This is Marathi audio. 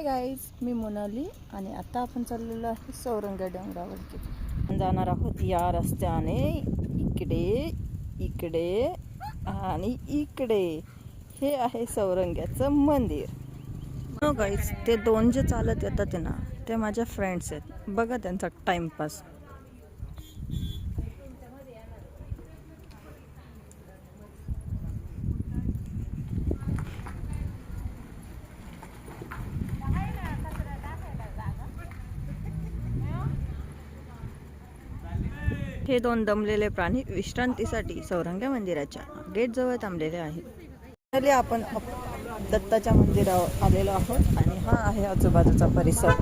हाय गाईज, मी मोनाली आणि आता आपण चाललेलो आहे सौरंग डोंगरावरती. जाणार आहोत या रस्त्याने. इकडे इकडे आणि इकडे हे आहे सौरंग्याचं मंदिर. हो गाईज, ते दोन जे चालत येतात ना ते माझ्या फ्रेंड्स आहेत. बघा त्यांचा टाइमपास. हे दोन दमलेले प्राणी विश्रांतीसाठी सौरंग मंदिराच्या गेट जवळ थांबलेले आहेत. आपण दत्ताच्या मंदिरावर आलेलो आहोत आणि हा आहे आजूबाजूचा परिसर.